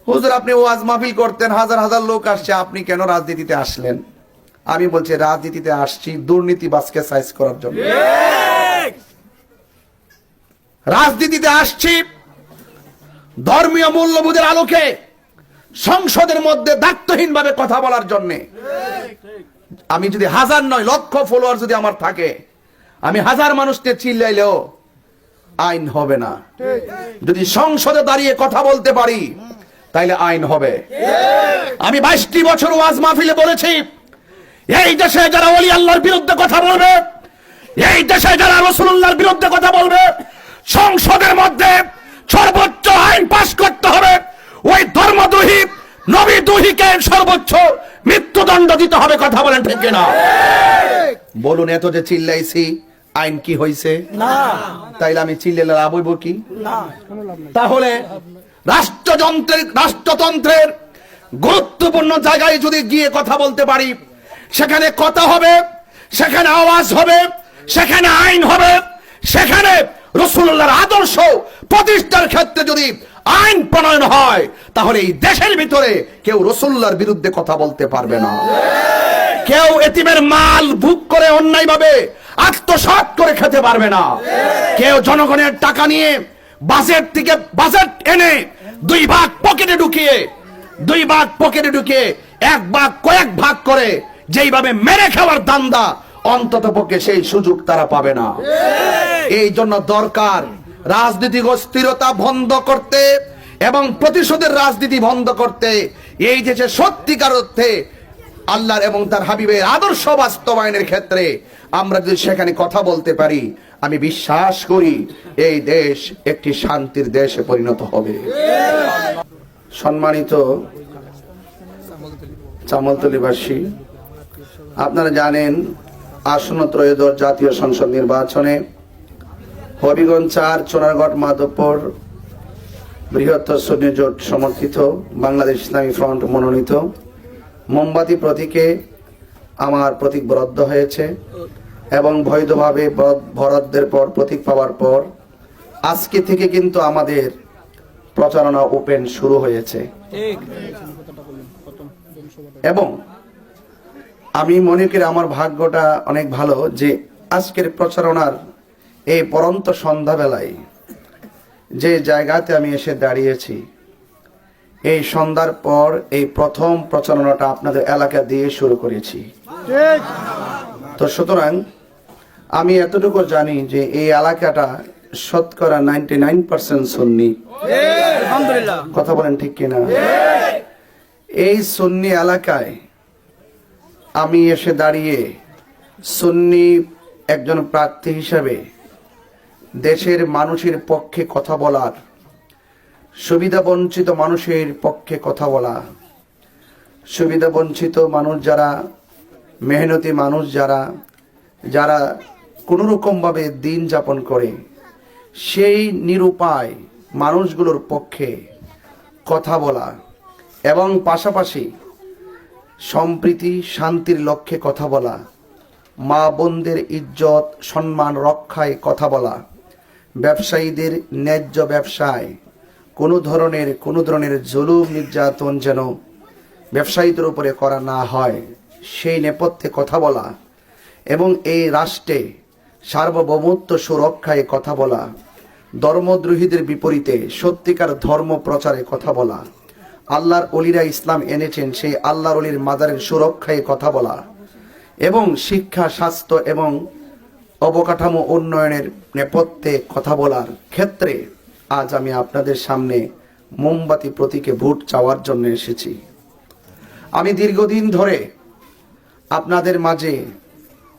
হুজুর আপনি ওয়াজ মাহফিল করতেন, হাজার হাজার লোক আসছে, আপনি কেন রাজনীতিতে আসলেন? আমি বলছি রাজনীতিতে আসছি দুর্নীতিবাজকে সাইজ করার জন্য। রাজনীতিতে আসছি ধর্মীয় মূল্যবোধের আলোকে সংসদের মধ্যে দায়িত্বহীন ভাবে কথা বলার জন্য। আমি যদি হাজার নয় লক্ষ ফলোয়ার যদি আমার থাকে, আমি হাজার মানুষকে চিল্লাইলেও আইন হবে না। যদি সংসদে দাঁড়িয়ে কথা বলতে পারি তাইলে আইন হবে। আমি 22টি বছর ওয়াজ মাহফিলে বলেছি, এই দেশে যারা ওলি আল্লাহর বিরুদ্ধে কথা বলবে, এই দেশে যারা রাসূলুল্লাহর বিরুদ্ধে কথা বলবে, সংসদের মধ্যে সর্বোচ্চ আইন পাশ করতে হবে। ওই ধর্মদ্রোহী নবীদ্রোহীকে সর্বোচ্চ মৃত্যুদণ্ড দিতে হবে। কথা বলেন ঠিক কিনা? বলুন, এত যে চিল্লাইছি আইন কি হইছে? না। তাইলে আমি চিল্লাইলে লাভ হইব কি? না। তাহলে রাষ্ট্রতন্ত্রের গুরুত্বপূর্ণ জায়গায় যদি গিয়ে কথা বলতে পারি, সেখানে কথা হবে, সেখানে আওয়াজ হবে, সেখানে আইন হবে, সেখানে রাসূলুল্লাহর আদর্শ প্রতিষ্ঠার ক্ষেত্রে যদি আইন প্রণয়ন হয়, তাহলে এই দেশের ভিতরে কেউ রাসূলুল্লাহর বিরুদ্ধে কথা বলতে পারবে না। কেউ এতিমের মাল ভোগ করে অন্যায়ভাবে আত্মসাৎ করে খেতে পারবে না। কেউ জনগণের টাকা নিয়ে বাজেট থেকে বাজেট এনে দুই ভাগ পকেটে ঢুকিয়ে এক ভাগ কয়েক ভাগ করে যেইভাবে মেরে খাওয়ার ধান্দা, অন্তত পক্ষে সেই সুযোগ তারা পাবে না। এই জন্য দরকার রাজনৈতিক অস্থিরতা বন্ধ করতে এবং প্রতিশোধের রাজনীতি বন্ধ করতে। এই দেশে সত্যিকার অর্থে আল্লাহর এবং তার হাবিবের আদর্শ বাস্তবায়নের ক্ষেত্রে আমরা যদি সেখানে কথা বলতে পারি, আমি বিশ্বাস করি এই দেশ একটি শান্তির দেশে পরিণত হবে। সম্মানিত চামলতলীবাসী, আপনারা জানেন আসন্ন ত্রয়োদশ জাতীয় সংসদ নির্বাচনে হবিগঞ্জ 4 চোনারগড় মাধবপুর বৃহত্তর সুন্নি জোট সমর্থিত বাংলাদেশ ইসলামী ফ্রন্ট মনোনীত মোমবাতি প্রতীকে আমার প্রতীক বরাদ্দ হয়েছে এবং বৈধভাবে বরাদ্দের পর প্রতীক পাওয়ার পর আজকে থেকে কিন্তু আমাদের প্রচারণা ওপেন শুরু হয়েছে। এবং আমি মনে করি আমার ভাগ্যটা অনেক ভালো যে আজকের প্রচারণার এই পরন্ত সন্ধ্যাবেলায় যে জায়গাতে আমি এসে দাঁড়িয়েছি, এই সন্ধ্যার পর এই প্রথম প্রচারণাটা আপনাদের এলাকা দিয়ে শুরু করেছি। তো সুতরাং আমি এতটুকু জানি যে এই এলাকাটা শতকরা 99% সুন্নি। কথা বলেন ঠিক কিনা? এই সুন্নি এলাকায় আমি এসে দাঁড়িয়ে সুন্নি একজন প্রার্থী হিসাবে দেশের মানুষের পক্ষে কথা বলার, সুবিধা বঞ্চিত মানুষের পক্ষে কথা বলা, সুবিধা বঞ্চিত মানুষ যারা, মেহনতি মানুষ যারা যারা কোনো রকমভাবে দিন যাপন করে, সেই নিরুপায় মানুষগুলোর পক্ষে কথা বলা এবং পাশাপাশি সম্প্রীতি শান্তির লক্ষ্যে কথা বলা, মা বোনদের ইজ্জত সম্মান রক্ষায় কথা বলা, ব্যবসায়ীদের ন্যায্য ব্যবসায় কোনো ধরনের জুলুম নির্যাতন যেন ব্যবসায়ীদের উপরে করা না হয় সেই নেপথ্যে কথা বলা এবং এই রাষ্ট্রে সার্বভৌমত্ব সুরক্ষায় কথা বলা, ধর্মদ্রোহীদের বিপরীতে সত্যিকার ধর্ম প্রচারে কথা বলা, আল্লাহর অলিরা ইসলাম এনেছেন সেই আল্লাহর অলির মাজারের সুরক্ষায় কথা বলা এবং শিক্ষা, স্বাস্থ্য এবং অবকাঠামো উন্নয়নের নেপথ্যে কথা বলার ক্ষেত্রে আজ আমি আপনাদের সামনে মোমবাতি প্রতীকে ভোট চাওয়ার জন্য এসেছি। আমি দীর্ঘদিন ধরে আপনাদের মাঝে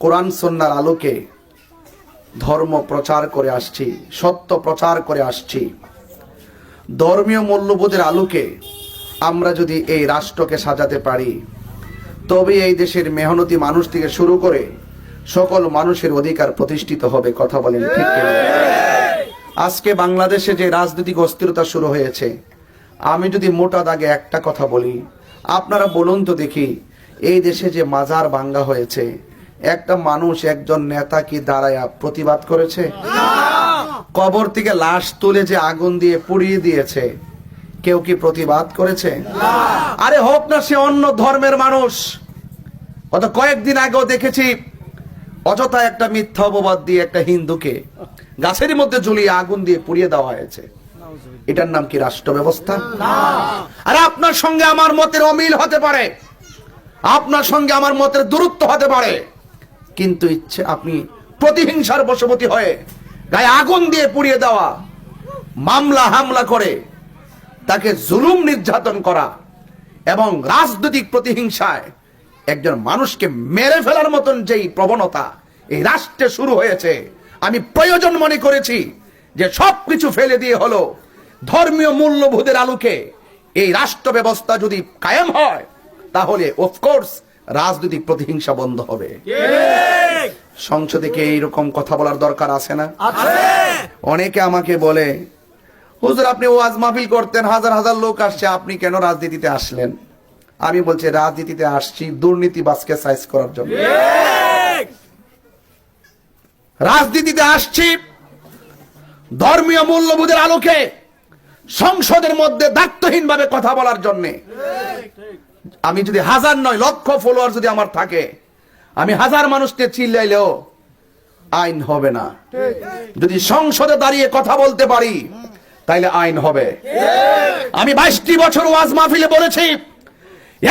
কোরআন সুন্নাহর আলোকে ধর্ম প্রচার করে আসছি, সত্য প্রচার করে আসছি। ধর্মীয় মূল্যবোধের আলোকে আমরা যদি এই রাষ্ট্রকে সাজাতে পারি, তবে এই দেশের মেহনতি মানুষ থেকে শুরু করে সকল মানুষের অধিকার প্রতিষ্ঠিত হবে। কথা বলেন ঠিক কিনা? আজকে বাংলাদেশে যে রাজনৈতিক অস্থিরতা শুরু হয়েছে, আমি যদি মোটা দাগে একটা কথা বলি, আপনারা বলুন তো দেখি, এই দেশে যে মাজার ভাঙ্গা হয়েছে, একটা মানুষ, একজন নেতা কি দাঁড়ায়া প্রতিবাদ করেছে? কবর থেকে লাশ তুলে যে আগুন দিয়ে পুড়িয়ে দিয়েছে, কেউ কি প্রতিবাদ করেছে? আরে হোক না সে অন্য ধর্মের মানুষ। গত কয়েকদিন আগেও দেখেছি অযথা একটা মিথ্যা অপবাদ দিয়ে একটা হিন্দুকে গাছের মধ্যে ঝুলিয়ে আগুন দিয়ে পুড়িয়ে দেওয়া হয়েছে। এটার নাম কি রাষ্ট্র ব্যবস্থা? আরে আপনার সঙ্গে আমার মতের অমিল হতে পারে, আপনার সঙ্গে আমার মতের দূরত্ব হতে পারে, কিন্তু ইচ্ছে আপনি প্রতিহিংসার বশবর্তী হয়ে গায়ে আগুন দিয়ে পুড়িয়ে দেওয়া, মামলা হামলা করে তাকে জুলুম নির্যাতন করা এবং রাজনৈতিক প্রতিহিংসায় একজন মানুষকে মেরে ফেলার মতন যেই প্রবণতা এই রাষ্ট্রে শুরু হয়েছে, আমি প্রয়োজন মনে করেছি যে সবকিছু ফেলে দিয়ে হলো ধর্মীয় মূল্যবোধের আলোকে এই রাষ্ট্র ব্যবস্থা যদি কায়েম হয় তাহলে অফকোর্স রাজনৈতিক প্রতিহিংসা বন্ধ হবে। সংসদে কি এইরকম কথা বলার দরকার আছে না? অনেকে আমাকে বলে, হুজুর আপনি ওয়াজ মাহফিল করতেন, হাজার হাজার লোক আসছে, আপনি কেন রাজনীতিতে আসলেন? আমি বলছি রাজনীতিতে আসছি দুর্নীতিবাজকে সাইজ করার জন্য। রাজনীতিতে আসছি ধর্মীয় মূল্যবোধের আলোকে সংসদের মধ্যে দায়িত্বহীন ভাবে কথা বলার জন্য। আমি যদি হাজার নয় লক্ষ ফলোয়ার যদি আমার থাকে, আমি হাজার মানুষকে চিল্লাইলেও আইন হবে না। যদি সংসদে দাঁড়িয়ে কথা বলতে পারি তাইলে আইন হবে। আমি 22টি বছর ওয়াজ মাহফিলে বলেছি,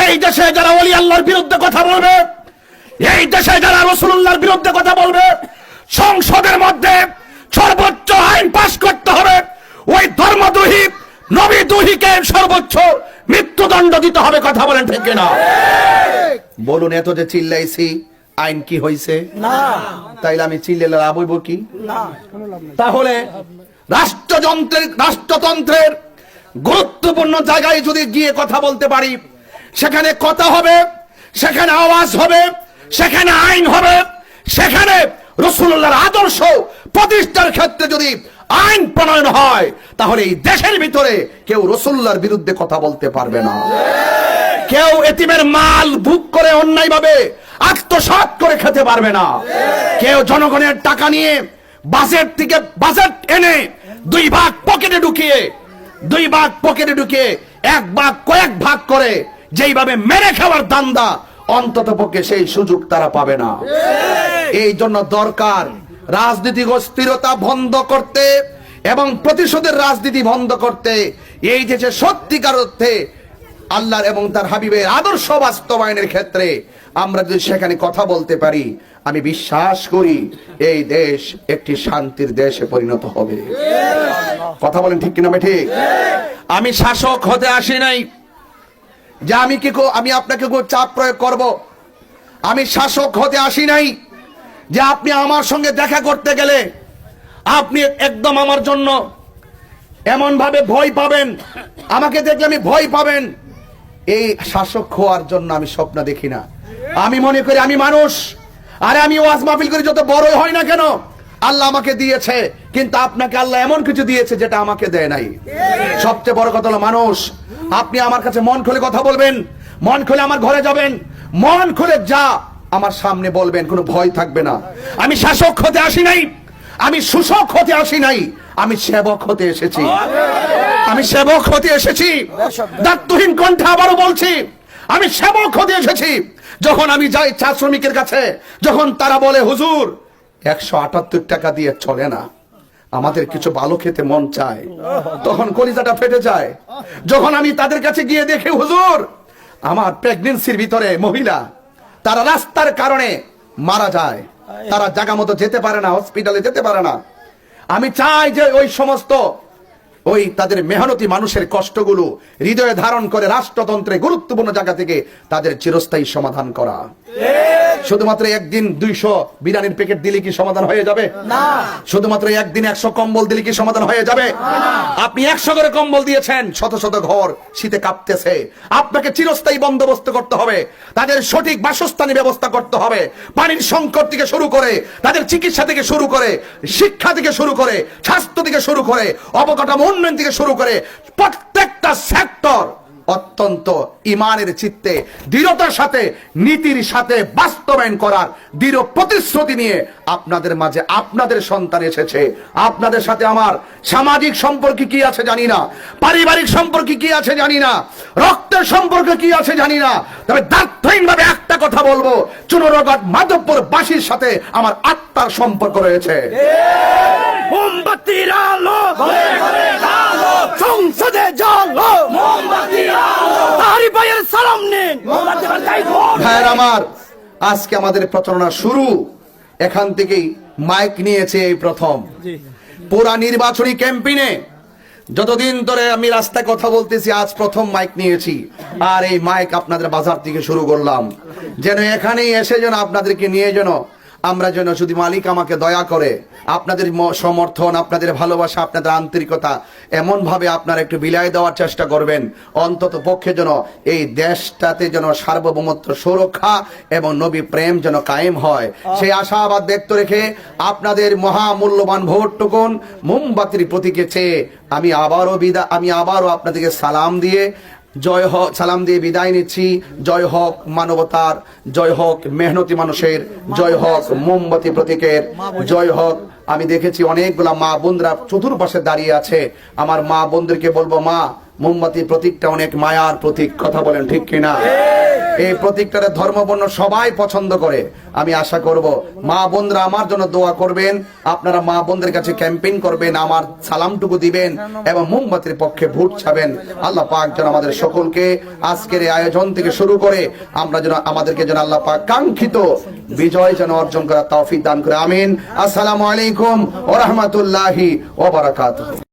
এই দেশে যারা ওলি আল্লাহর বিরুদ্ধে কথা বলবে, এই দেশে যারা রাসূলুল্লাহর বিরুদ্ধে কথা বলবে, সংসদের মধ্যে সর্বোচ্চ আইন পাশ করতে হবে। ওই ধর্মদ্রোহী নবীদ্রোহীকে সর্বোচ্চ মৃত্যুদণ্ড দিতে হবে। কথা বলেন ঠিক কিনা? বলুন, এত যে চিল্লাইছি আইন কি হইছে? না। তাইলে আমি চিল্লালে লাভ হইব কি? না। তাহলে রাষ্ট্রতন্ত্রের গুরুত্বপূর্ণ জায়গায় যদি গিয়ে কথা বলতে পারি, সেখানে কথা হবে, সেখানে আওয়াজ হবে, সেখানে আইন হবে, সেখানে রাসূলুল্লাহর আদর্শ প্রতিষ্ঠার ক্ষেত্রে যদি আইন প্রণয়ন হয় তাহলে এই দেশের ভিতরে কেউ রাসূলুল্লাহর বিরুদ্ধে কথা বলতে পারবে না। কেউ এতিমের মাল ভোগ করে অন্যায়ভাবে আত্মসাৎ করে খেতে পারবে না। কেউ জনগণের টাকা নিয়ে বাজেট থেকে বাজেট এনে দুই ভাগ পকেটে ঢুকিয়ে এক ভাগ কয়েক ভাগ করে যেইভাবে মেরে খাওয়ার দান্দা, অন্তত পক্ষে সেই সুযোগ তারা পাবে না। এই জন্য দরকার রাজনৈতিক অস্থিরতা বন্ধ করতে এবং প্রতিশোধের রাজনীতি বন্ধ করতে। এই যে সত্যিকার অর্থে আল্লাহর এবং তার হাবিবের আদর্শ বাস্তবায়নের ক্ষেত্রে আমরা যদি সেখানে কথা বলতে পারি, আমি বিশ্বাস করি এই দেশ একটি শান্তির দেশে পরিণত হবে। কথা বলেন ঠিক কিনা? ঠিক। আমি শাসক হতে আসি নাই যে আমি আপনাকে চাপ প্রয়োগ করব। আমি শাসক হতে আসি নাই যে আপনি আমার সঙ্গে দেখা করতে গেলে আপনি একদম আমার জন্য এমন ভাবে ভয় পাবেন, আমাকে দেখলে আমি ভয় পাবেন। এই শাসক হওয়ার জন্য আমি স্বপ্ন দেখি না। আমি মনে করি আমি মানুষ, আরে আমি ওয়াজ মাহফিল করে যত বড়ই হয় না কেন আল্লাহ আমাকে দিয়েছে, কিন্তু আপনাকে আল্লাহ এমন কিছু দিয়েছে যেটা আমাকে দেয় নাই। সবচেয়ে বড় কথা হলো মানুষ। আপনি আমার কাছে মন খুলে কথা বলবেন, মন খুলে আমার ঘরে যাবেন, মন খুলে যা আমার সামনে বলবেন, কোনো ভয় থাকবে না। আমি শাসক হতে আসি নাই, আমি শোষক হতে আসি নাই, আমি সেবক হতে এসেছি। আমি সেবক হতে এসেছি। দায়িত্বহীন কণ্ঠে আবারও বলছি, আমি সেবক হতে এসেছি। যখন আমি যাই চা শ্রমিকের কাছে, যখন তারা বলে হুজুর 178 টাকা দিয়ে চলে না, আমাদের কিছু ভালো খেতে মন চায়, তখন কলিজাটা ফেটে যায়। যখন আমি তাদের কাছে গিয়ে দেখি হুজুর আমার প্রেগন্যান্সির ভিতরে মহিলা, তারা রাস্তার কারণে মারা যায়, তারা জায়গা মতো যেতে পারে না, হসপিটালে যেতে পারে না, আমি চাই যে ওই সমস্ত তাদের মেহনতি মানুষের কষ্টগুলো হৃদয়ে ধারণ করে রাষ্ট্রতন্ত্রে গুরুত্বপূর্ণ জায়গা থেকে তাদের চিরস্থায়ী সমাধান করা। শুধুমাত্র একদিন 200 বিরিয়ানির প্যাকেট দিলে কি সমাধান হয়ে যাবে? না। শুধুমাত্র একদিন 100 কম্বল দিলে কি সমাধান হয়ে যাবে? আপনি 100 করে কম্বল দিয়েছেন, শত শত ঘর শীতে কাঁপতেছে। আপনাকে চিরস্থায়ী বন্দোবস্ত করতে হবে, তাদের সঠিক বাসস্থানের ব্যবস্থা করতে হবে। পানির সংকট থেকে শুরু করে, তাদের চিকিৎসা থেকে শুরু করে, শিক্ষা থেকে শুরু করে, স্বাস্থ্য থেকে শুরু করে, অবকাঠামো উন্নয়ন থেকে শুরু করে প্রত্যেকটা সেক্টর অত্যন্ত ইমানের চিত্তে দৃঢ়তার সাথে নীতির সাথে বাস্তবায়ন করার দৃঢ় প্রতিশ্রুতি নিয়ে আপনাদের মাঝে আপনাদের সন্তান এসেছে। আপনাদের সাথে আমার সামাজিক সম্পর্ক কি আছে জানি না, পারিবারিক সম্পর্ক কি আছে জানি না, রক্তের সম্পর্ক কি আছে জানি না, তবে দার্থহীনভাবে একটা কথা বলবো, চুনরগড় মাধবপুর বাসীর সাথে আমার আত্মার সম্পর্ক রয়েছে। মোমবাতির আলো ঘরে ঘরে আলো, সংসদে জ্বালো মোমবাতির আলো, তারি ভাইয়ের সালাম নিন মোমবাতি বাজাই ভোট। ভাইয়ের আমার, আজকে আমাদের প্রচারণা শুরু এখান থেকেই। মাইক নিয়েছে এই প্রথম। পুরা নির্বাচনী ক্যাম্পেইনে যতদিন ধরে আমি রাস্তায় কথা বলতেছি, আজ প্রথম মাইক নিয়েছি। আর এই মাইক আপনাদের বাজার থেকে শুরু করলাম, যেন এখানেই এসে যেন আপনাদেরকে নিয়ে যেন আমরা যেন যদি মালিক আমাকে দয়া করে আপনাদের সমর্থন, আপনাদের ভালোবাসা, আপনাদের আন্তরিকতা এমন ভাবে আপনারা একটু বিলাই দেওয়ার চেষ্টা করবেন, অন্তত পক্ষে যেন এই দেশটাতে যেন সার্বভৌমত্ব সুরক্ষা এবং নবী প্রেম যেন কায়েম হয়, সেই আশাবাদ ব্যক্ত রেখে আপনাদের মহামূল্যবান ভোটটুকুন মোমবাতির প্রতীকে চেয়ে আমি আবারও আপনাদেরকে সালাম দিয়ে বিদায় নিচ্ছি। জয় হোক মানবতার, জয় হোক মেহনতি মানুষের, জয় হোক মোমবাতি প্রতীকের, জয় হোক। আমি দেখেছি অনেকগুলা মা বোনরা চতুর্পাশে দাঁড়িয়ে আছে। আমার মা বোনদেরকে বলবো, মা, মোমবাতি প্রতীকটা অনেক মায়ার প্রতীক, কথা বলেন ঠিক কিনা? এই প্রতীকটারে ধর্মবর্ণ সবাই পছন্দ করে। আমি আশা করব মা বোনরা আমার জন্য দোয়া করবেন, আপনারা মা বোনদের কাছে ক্যাম্পেইন করবেন, আমার সালামটুকু দিবেন এবং মোমবাতির পক্ষে ভোট চাবেন। আল্লাহ পাক যেন আমাদের সকলকে আজকের এই আয়োজন থেকে শুরু করে আমাদেরকে যেন আল্লাহ পাক কাঙ্ক্ষিত বিজয় যেন অর্জন করার তৌফিক দান করে। আমিন। আসসালামু আলাইকুম ওয়া রাহমাতুল্লাহি ওয়া বারাকাতুহু।